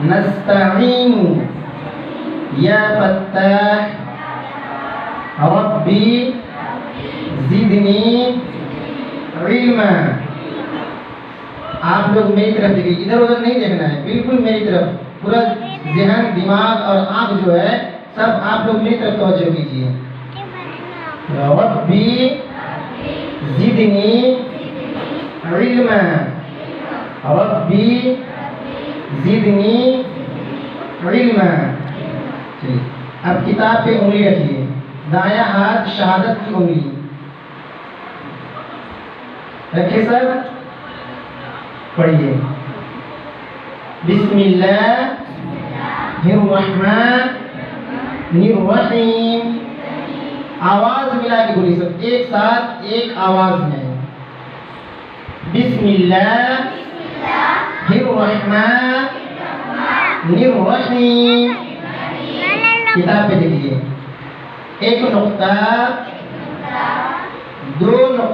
नस्तईनु, या फत्ताह रब्बी ज़िदनी इल्मा। आप लोग मेरी तरफ देखिए, इधर उधर नहीं देखना है, बिल्कुल मेरी तरफ। पूरा ज़हन, दिमाग और आँख जो है सब आप लोग मेरी तरफ तवज्जो कीजिए। रब्बी ज़िदनी इल्मा, रब्बी ज़िदनी इल्मा। अब किताब पे उंगली रखिए, दायां हाथ शहादत की उंगली रखिए सर। पढ़िए, बिस्मिल्लाहिर्रहमानिर्रहीम। आवाज मिला के बोलिए सब एक साथ, एक आवाज में। बिस्मिल्लाहिर्रहमानिर्रहीम। किताब पे देखिए, एक नुक्ता